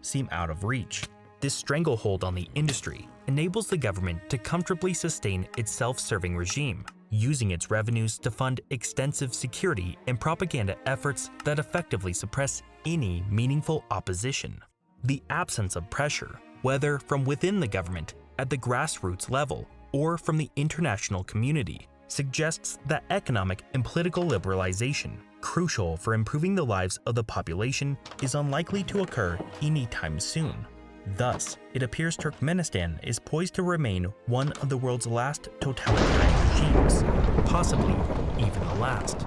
seem out of reach. This stranglehold on the industry enables the government to comfortably sustain its self-serving regime, using its revenues to fund extensive security and propaganda efforts that effectively suppress any meaningful opposition. The absence of pressure, whether from within the government at the grassroots level or from the international community, suggests that economic and political liberalization, crucial for improving the lives of the population, is unlikely to occur anytime soon. Thus, it appears Turkmenistan is poised to remain one of the world's last totalitarian regimes, possibly even the last.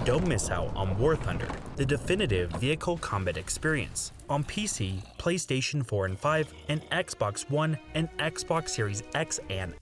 Don't miss out on War Thunder, the definitive vehicle combat experience, on PC, PlayStation 4 and 5, and Xbox One and Xbox Series X and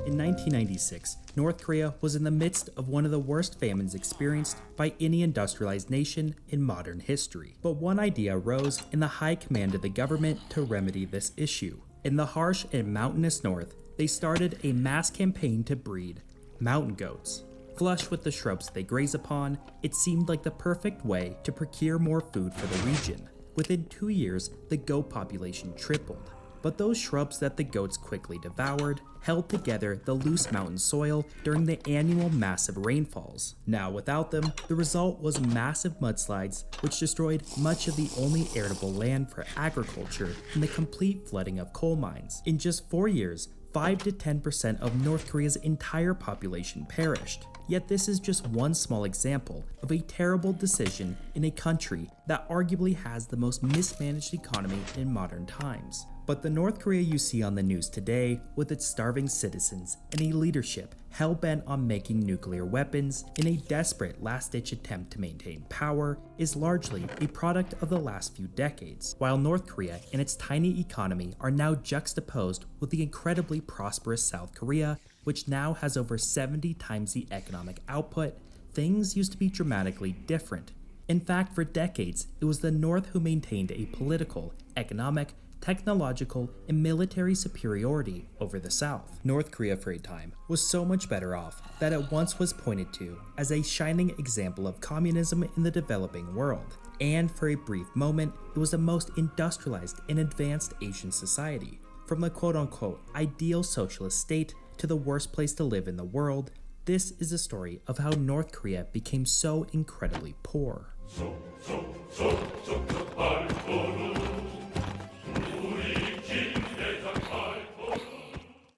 In 1996, North Korea was in the midst of one of the worst famines experienced by any industrialized nation in modern history. But one idea arose in the high command of the government to remedy this issue. In the harsh and mountainous north, they started a mass campaign to breed mountain goats. Flush with the shrubs they graze upon, it seemed like the perfect way to procure more food for the region. Within 2 years, the goat population tripled. But those shrubs that the goats quickly devoured held together the loose mountain soil during the annual massive rainfalls. Now without them, the result was massive mudslides which destroyed much of the only arable land for agriculture and the complete flooding of coal mines. In just 4 years, 5 to 10% of North Korea's entire population perished. Yet this is just one small example of a terrible decision in a country that arguably has the most mismanaged economy in modern times. But the North Korea you see on the news today, with its starving citizens and a leadership hell-bent on making nuclear weapons in a desperate last-ditch attempt to maintain power, is largely a product of the last few decades. While North Korea and its tiny economy are now juxtaposed with the incredibly prosperous South Korea, which now has over 70 times the economic output, things used to be dramatically different. In fact, for decades, it was the North who maintained a political, economic, technological, and military superiority over the South. North Korea for a time was so much better off that it once was pointed to as a shining example of communism in the developing world. And for a brief moment, it was the most industrialized and advanced Asian society. From the quote-unquote ideal socialist state to the worst place to live in the world, this is a story of how North Korea became so incredibly poor.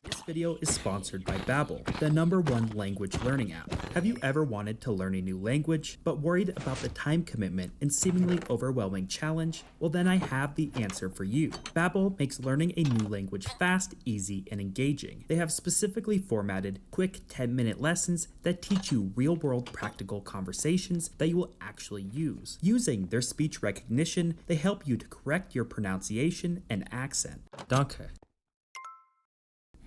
This video is sponsored by Babbel, the #1 language learning app. Have you ever wanted to learn a new language, but worried about the time commitment and seemingly overwhelming challenge? Well, then I have the answer for you. Babbel makes learning a new language fast, easy, and engaging. They have specifically formatted, quick 10-minute lessons that teach you real-world practical conversations that you will actually use. Using their speech recognition, they help you to correct your pronunciation and accent. Danke.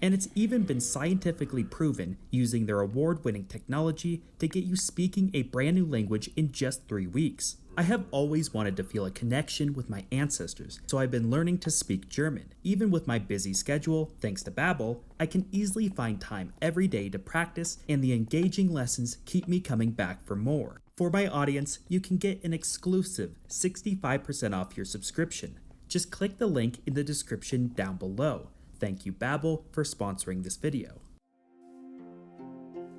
And it's even been scientifically proven using their award-winning technology to get you speaking a brand new language in just 3 weeks. I have always wanted to feel a connection with my ancestors, so I've been learning to speak German. Even with my busy schedule, thanks to Babbel, I can easily find time every day to practice, and the engaging lessons keep me coming back for more. For my audience, you can get an exclusive 65% off your subscription. Just click the link in the description down below. Thank you Babbel for sponsoring this video.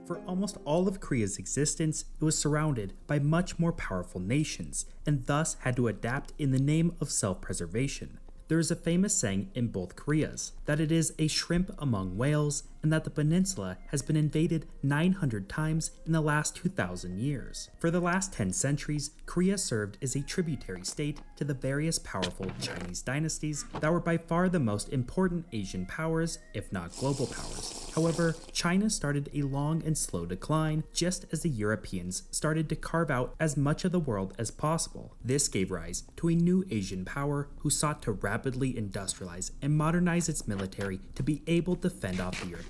For almost all of Korea's existence, it was surrounded by much more powerful nations, and thus had to adapt in the name of self-preservation. There is a famous saying in both Koreas, that it is a shrimp among whales, and that the peninsula has been invaded 900 times in the last 2,000 years. For the last 10 centuries, Korea served as a tributary state to the various powerful Chinese dynasties that were by far the most important Asian powers, if not global powers. However, China started a long and slow decline just as the Europeans started to carve out as much of the world as possible. This gave rise to a new Asian power who sought to rapidly industrialize and modernize its military to be able to fend off the Europeans.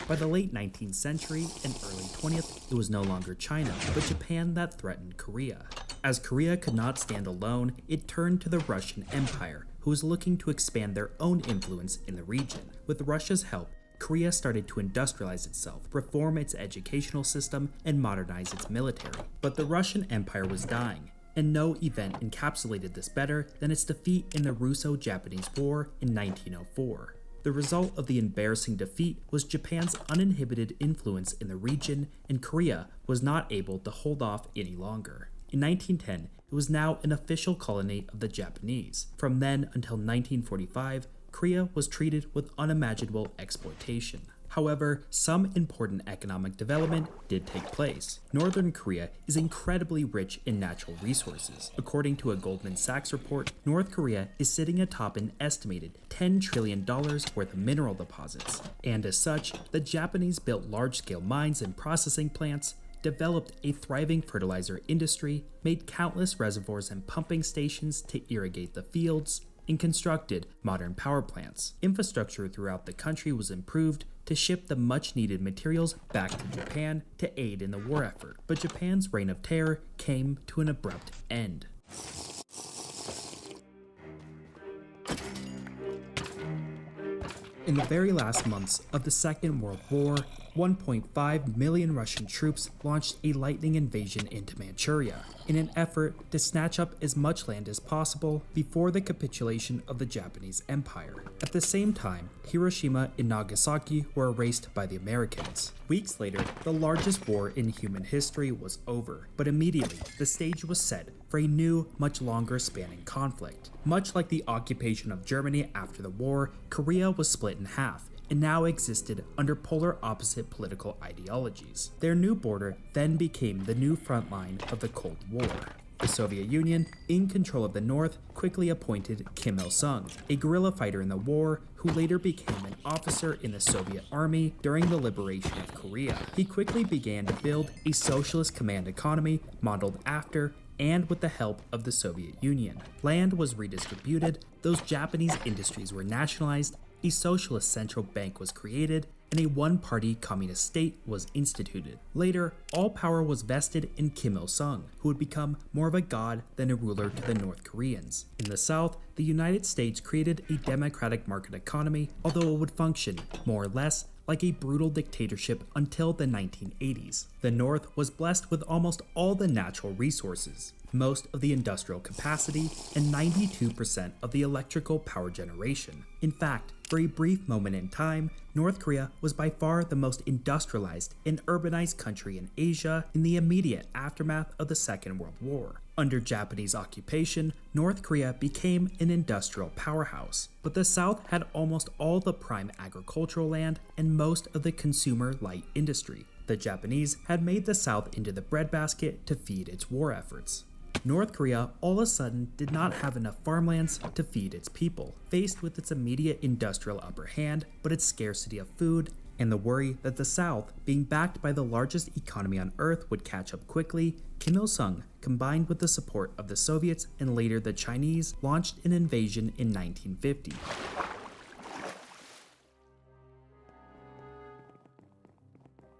By the late 19th century and early 20th, it was no longer China, but Japan that threatened Korea. As Korea could not stand alone, it turned to the Russian Empire, who was looking to expand their own influence in the region. With Russia's help, Korea started to industrialize itself, reform its educational system, and modernize its military. But the Russian Empire was dying, and no event encapsulated this better than its defeat in the Russo-Japanese War in 1904. The result of the embarrassing defeat was Japan's uninhibited influence in the region, and Korea was not able to hold off any longer. In 1910, it was now an official colony of the Japanese. From then until 1945, Korea was treated with unimaginable exploitation. However, some important economic development did take place. Northern Korea is incredibly rich in natural resources. According to a Goldman Sachs report, North Korea is sitting atop an estimated $10 trillion worth of mineral deposits. And as such, the Japanese built large-scale mines and processing plants, developed a thriving fertilizer industry, made countless reservoirs and pumping stations to irrigate the fields, and constructed modern power plants. Infrastructure throughout the country was improved to ship the much-needed materials back to Japan to aid in the war effort. But Japan's reign of terror came to an abrupt end. In the very last months of the Second World War, 1.5 million Russian troops launched a lightning invasion into Manchuria in an effort to snatch up as much land as possible before the capitulation of the Japanese Empire. At the same time, Hiroshima and Nagasaki were erased by the Americans. Weeks later, the largest war in human history was over, but immediately the stage was set for a new, much longer spanning conflict. Much like the occupation of Germany after the war, Korea was split in half and now existed under polar opposite political ideologies. Their new border then became the new front line of the Cold War. The Soviet Union, in control of the North, quickly appointed Kim Il-sung, a guerrilla fighter in the war who later became an officer in the Soviet army during the liberation of Korea. He quickly began to build a socialist command economy modeled after and with the help of the Soviet Union. Land was redistributed, those Japanese industries were nationalized, a socialist central bank was created, and a one-party communist state was instituted. Later, all power was vested in Kim Il-sung, who would become more of a god than a ruler to the North Koreans. In the South, the United States created a democratic market economy, although it would function, more or less, like a brutal dictatorship until the 1980s. The North was blessed with almost all the natural resources, most of the industrial capacity, and 92% of the electrical power generation. In fact, for a brief moment in time, North Korea was by far the most industrialized and urbanized country in Asia in the immediate aftermath of the Second World War. Under Japanese occupation, North Korea became an industrial powerhouse, but the South had almost all the prime agricultural land and most of the consumer light industry. The Japanese had made the South into the breadbasket to feed its war efforts. North Korea all of a sudden did not have enough farmlands to feed its people. Faced with its immediate industrial upper hand, but its scarcity of food, and the worry that the South, being backed by the largest economy on Earth, would catch up quickly, Kim Il-sung, combined with the support of the Soviets and later the Chinese, launched an invasion in 1950.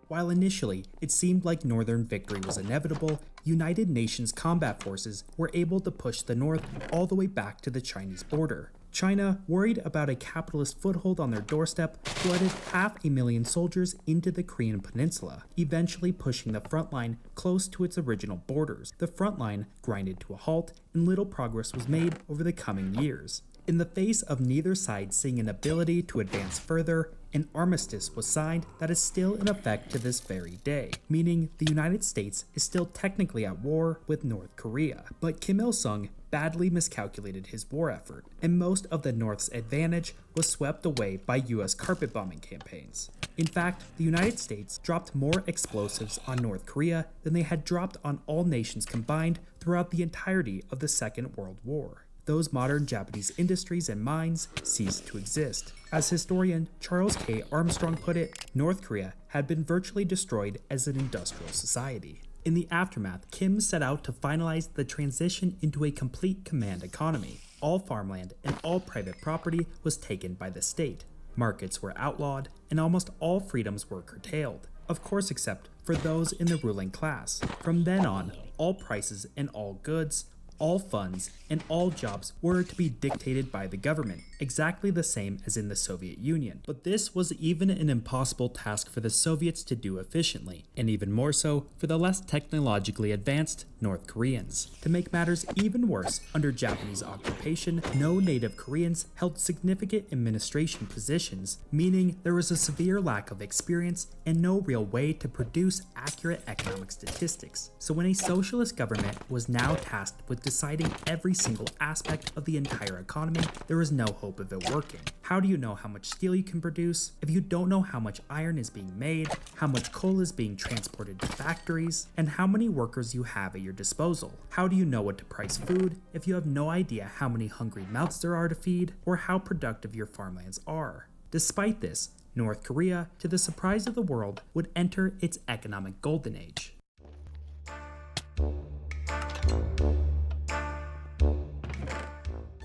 While initially it seemed like Northern victory was inevitable, United Nations combat forces were able to push the North all the way back to the Chinese border. China, worried about a capitalist foothold on their doorstep, flooded 500,000 soldiers into the Korean peninsula, eventually pushing the front line close to its original borders. The front line grinded to a halt, and little progress was made over the coming years. In the face of neither side seeing an ability to advance further, an armistice was signed that is still in effect to this very day, meaning the United States is still technically at war with North Korea. But Kim Il-sung badly miscalculated his war effort, and most of the North's advantage was swept away by US carpet bombing campaigns. In fact, the United States dropped more explosives on North Korea than they had dropped on all nations combined throughout the entirety of the Second World War. Those modern Japanese industries and mines ceased to exist. As historian Charles K. Armstrong put it, North Korea had been virtually destroyed as an industrial society. In the aftermath, Kim set out to finalize the transition into a complete command economy. All farmland and all private property was taken by the state. Markets were outlawed, and almost all freedoms were curtailed. Of course, except for those in the ruling class. From then on, all prices and all goods, all funds, and all jobs were to be dictated by the government, exactly the same as in the Soviet Union. But this was even an impossible task for the Soviets to do efficiently, and even more so for the less technologically advanced North Koreans. To make matters even worse, under Japanese occupation, no native Koreans held significant administration positions, meaning there was a severe lack of experience and no real way to produce accurate economic statistics. So when a socialist government was now tasked with deciding every single aspect of the entire economy, there was no hope of it working. How do you know how much steel you can produce if you don't know how much iron is being made, how much coal is being transported to factories, and how many workers you have at your disposal? How do you know what to price food if you have no idea how many hungry mouths there are to feed or how productive your farmlands are? Despite this, North Korea, to the surprise of the world, would enter its economic golden age.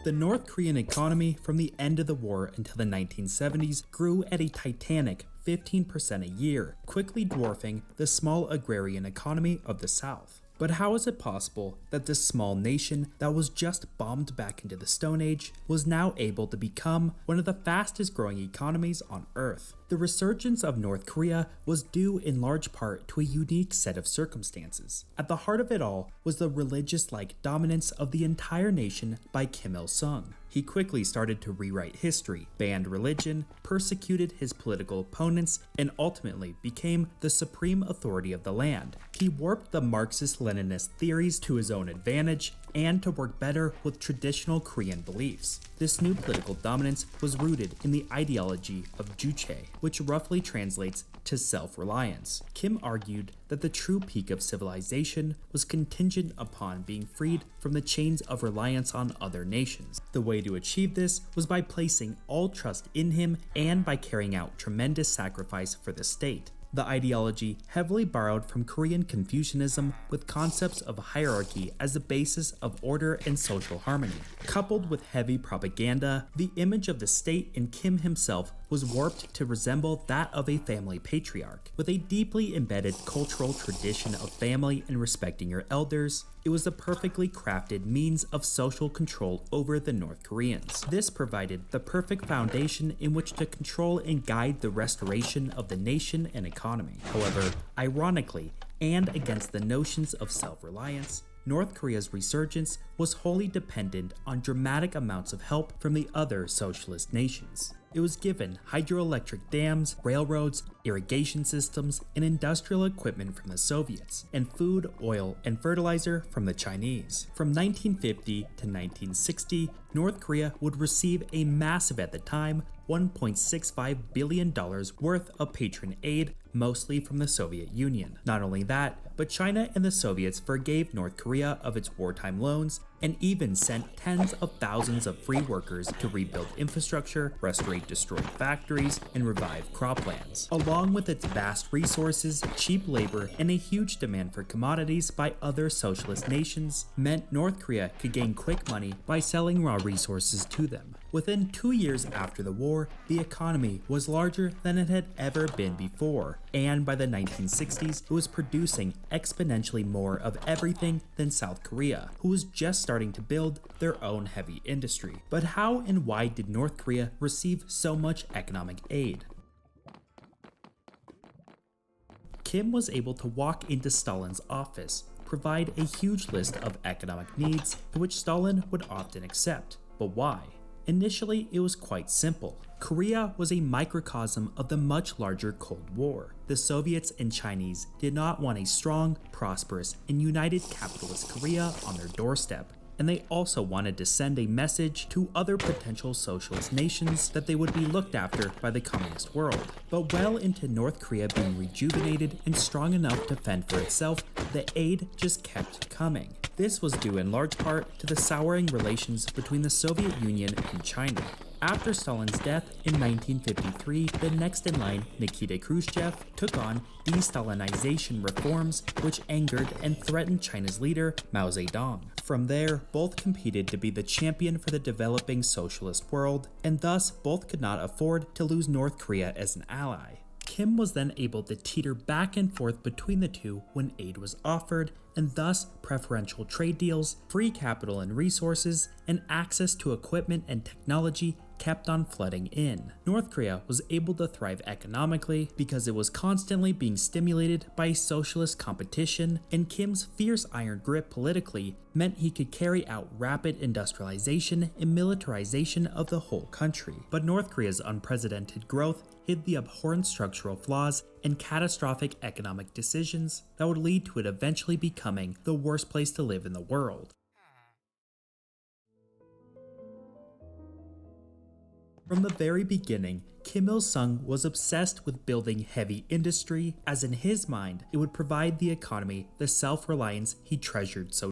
The North Korean economy from the end of the war until the 1970s grew at a titanic 15% a year, quickly dwarfing the small agrarian economy of the South. But how is it possible that this small nation that was just bombed back into the Stone Age was now able to become one of the fastest growing economies on Earth? The resurgence of North Korea was due in large part to a unique set of circumstances. At the heart of it all was the religious-like dominance of the entire nation by Kim Il-sung. He quickly started to rewrite history, banned religion, persecuted his political opponents, and ultimately became the supreme authority of the land. He warped the Marxist-Leninist theories to his own advantage and to work better with traditional Korean beliefs. This new political dominance was rooted in the ideology of Juche, which roughly translates to self-reliance. Kim argued that the true peak of civilization was contingent upon being freed from the chains of reliance on other nations. The way to achieve this was by placing all trust in him and by carrying out tremendous sacrifice for the state. The ideology heavily borrowed from Korean Confucianism with concepts of hierarchy as the basis of order and social harmony. Coupled with heavy propaganda, the image of the state in Kim himself was warped to resemble that of a family patriarch. With a deeply embedded cultural tradition of family and respecting your elders, it was a perfectly crafted means of social control over the North Koreans. This provided the perfect foundation in which to control and guide the restoration of the nation and economy. However, ironically, and against the notions of self-reliance, North Korea's resurgence was wholly dependent on dramatic amounts of help from the other socialist nations. It was given hydroelectric dams, railroads, irrigation systems, and industrial equipment from the Soviets, and food, oil, and fertilizer from the Chinese. From 1950 to 1960, North Korea would receive a massive, at the time, $1.65 billion worth of patron aid, mostly from the Soviet Union. Not only that, but China and the Soviets forgave North Korea of its wartime loans and even sent tens of thousands of free workers to rebuild infrastructure, restore destroyed factories, and revive croplands. Along with its vast resources, cheap labor, and a huge demand for commodities by other socialist nations meant North Korea could gain quick money by selling raw resources to them. Within 2 years after the war, the economy was larger than it had ever been before, and by the 1960s, it was producing exponentially more of everything than South Korea, who was just starting to build their own heavy industry. But how and why did North Korea receive so much economic aid? Kim was able to walk into Stalin's office, provide a huge list of economic needs, which Stalin would often accept. But why? Initially, it was quite simple. Korea was a microcosm of the much larger Cold War. The Soviets and Chinese did not want a strong, prosperous, and united capitalist Korea on their doorstep. And they also wanted to send a message to other potential socialist nations that they would be looked after by the communist world. But well into North Korea being rejuvenated and strong enough to fend for itself, the aid just kept coming. This was due in large part to the souring relations between the Soviet Union and China. After Stalin's death in 1953, the next in line, Nikita Khrushchev, took on de-Stalinization reforms which angered and threatened China's leader, Mao Zedong. From there, both competed to be the champion for the developing socialist world, and thus both could not afford to lose North Korea as an ally. Kim was then able to teeter back and forth between the two when aid was offered, and thus preferential trade deals, free capital and resources, and access to equipment and technology kept on flooding in. North Korea was able to thrive economically because it was constantly being stimulated by socialist competition, and Kim's fierce iron grip politically meant he could carry out rapid industrialization and militarization of the whole country. But North Korea's unprecedented growth hid the abhorrent structural flaws and catastrophic economic decisions that would lead to it eventually becoming the worst place to live in the world. From the very beginning, Kim Il-sung was obsessed with building heavy industry, as in his mind, it would provide the economy the self-reliance he treasured so